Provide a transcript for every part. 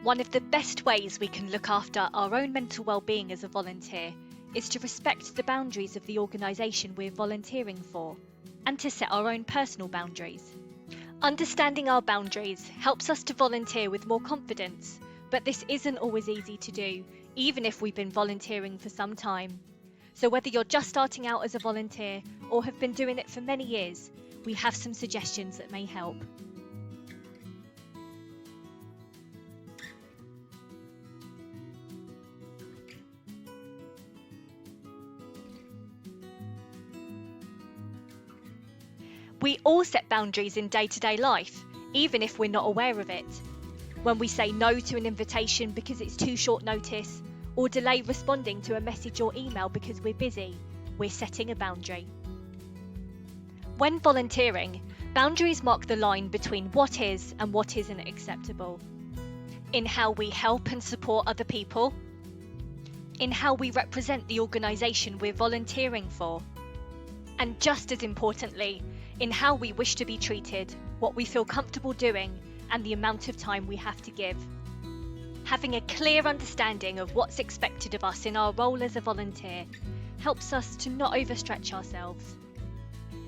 One of the best ways we can look after our own mental well-being as a volunteer is to respect the boundaries of the organisation we're volunteering for, and to set our own personal boundaries. Understanding our boundaries helps us to volunteer with more confidence, but this isn't always easy to do, even if we've been volunteering for some time. So whether you're just starting out as a volunteer or have been doing it for many years, we have some suggestions that may help. We all set boundaries in day-to-day life, even if we're not aware of it. When we say no to an invitation because it's too short notice, or delay responding to a message or email because we're busy, we're setting a boundary. When volunteering, boundaries mark the line between what is and what isn't acceptable. In how we help and support other people, in how we represent the organisation we're volunteering for, and just as importantly, in how we wish to be treated, what we feel comfortable doing, and the amount of time we have to give. Having a clear understanding of what's expected of us in our role as a volunteer helps us to not overstretch ourselves,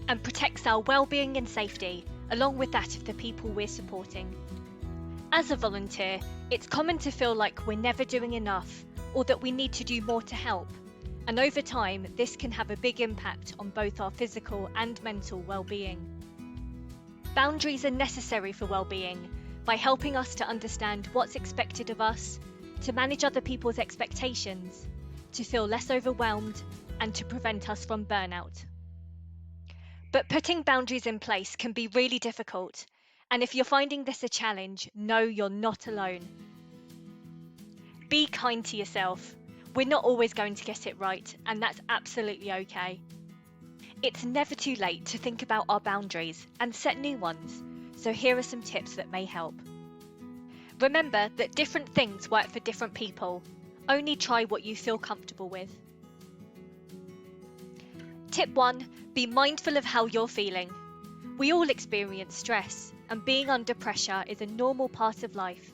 and protects our well-being and safety, along with that of the people we're supporting. As a volunteer, it's common to feel like we're never doing enough, or that we need to do more to help. And over time, this can have a big impact on both our physical and mental well-being. Boundaries are necessary for well-being by helping us to understand what's expected of us, to manage other people's expectations, to feel less overwhelmed, and to prevent us from burnout. But putting boundaries in place can be really difficult, and if you're finding this a challenge, know you're not alone. Be kind to yourself. We're not always going to get it right, and that's absolutely okay. It's never too late to think about our boundaries and set new ones, so here are some tips that may help. Remember that different things work for different people. Only try what you feel comfortable with. Tip 1. Be mindful of how you're feeling. We all experience stress, and being under pressure is a normal part of life.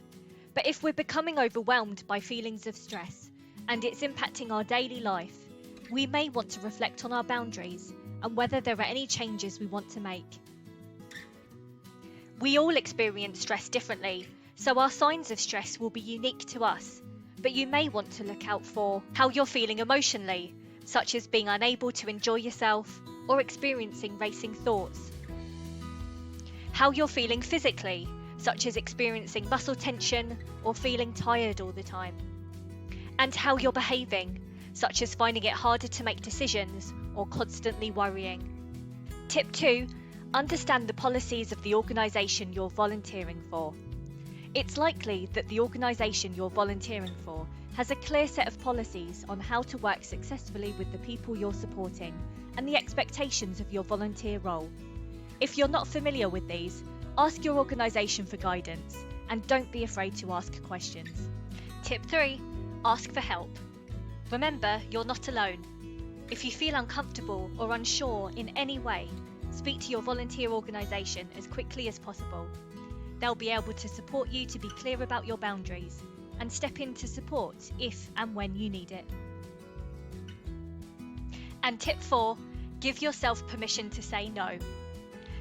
But if we're becoming overwhelmed by feelings of stress, and it's impacting our daily life, we may want to reflect on our boundaries and whether there are any changes we want to make. We all experience stress differently, so our signs of stress will be unique to us, but you may want to look out for how you're feeling emotionally, such as being unable to enjoy yourself or experiencing racing thoughts. How you're feeling physically, such as experiencing muscle tension or feeling tired all the time. And how you're behaving, such as finding it harder to make decisions or constantly worrying. Tip 2. Understand the policies of the organisation you're volunteering for. It's likely that the organisation you're volunteering for has a clear set of policies on how to work successfully with the people you're supporting and the expectations of your volunteer role. If you're not familiar with these, ask your organisation for guidance and don't be afraid to ask questions. Tip 3. Ask for help. Remember, you're not alone. If you feel uncomfortable or unsure in any way, speak to your volunteer organisation as quickly as possible. They'll be able to support you to be clear about your boundaries and step in to support if and when you need it. And tip 4, give yourself permission to say no.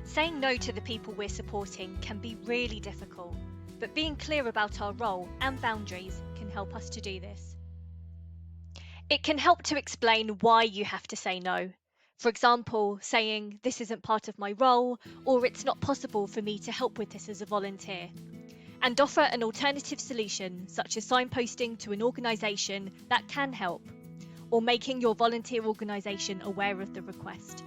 Saying no to the people we're supporting can be really difficult, but being clear about our role and boundaries can help us to do this. It can help to explain why you have to say no. For example, saying, "This isn't part of my role," or "It's not possible for me to help with this as a volunteer." And offer an alternative solution, such as signposting to an organisation that can help, or making your volunteer organisation aware of the request.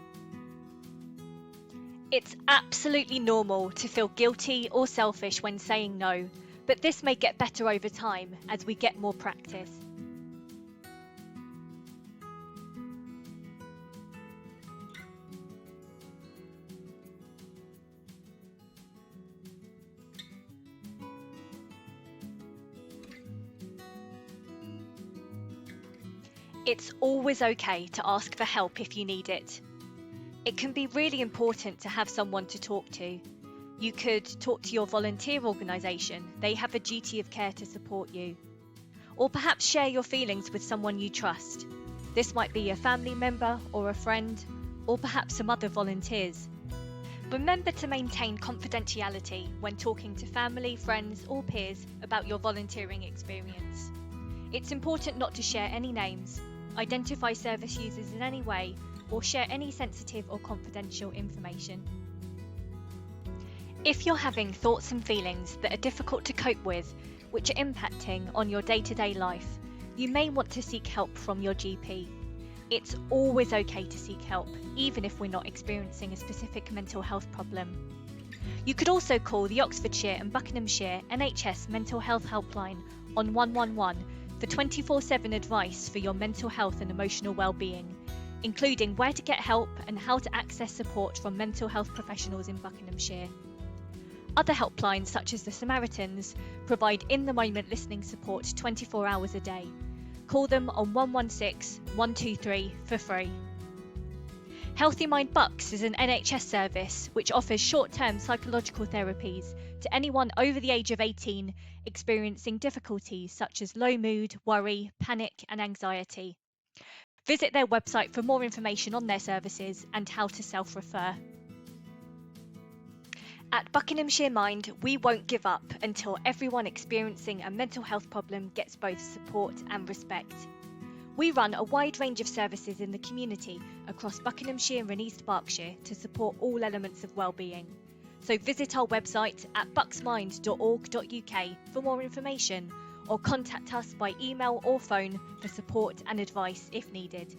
It's absolutely normal to feel guilty or selfish when saying no, but this may get better over time as we get more practice. It's always okay to ask for help if you need it. It can be really important to have someone to talk to. You could talk to your volunteer organisation. They have a duty of care to support you. Or perhaps share your feelings with someone you trust. This might be a family member or a friend, or perhaps some other volunteers. Remember to maintain confidentiality when talking to family, friends, or peers about your volunteering experience. It's important not to share any names, identify service users in any way, or share any sensitive or confidential information. If you're having thoughts and feelings that are difficult to cope with, which are impacting on your day-to-day life, you may want to seek help from your GP. It's always okay to seek help, even if we're not experiencing a specific mental health problem. You could also call the Oxfordshire and Buckinghamshire NHS Mental Health Helpline on 111 for 24/7 advice for your mental health and emotional well-being, including where to get help and how to access support from mental health professionals in Buckinghamshire. Other helplines, such as the Samaritans, provide in-the-moment listening support 24 hours a day. Call them on 116 123 for free. Healthy Mind Bucks is an NHS service which offers short-term psychological therapies to anyone over the age of 18 experiencing difficulties such as low mood, worry, panic and anxiety. Visit their website for more information on their services and how to self-refer. At Buckinghamshire Mind, we won't give up until everyone experiencing a mental health problem gets both support and respect. We run a wide range of services in the community across Buckinghamshire and East Berkshire to support all elements of well-being. So visit our website at bucksmind.org.uk for more information, or contact us by email or phone for support and advice if needed.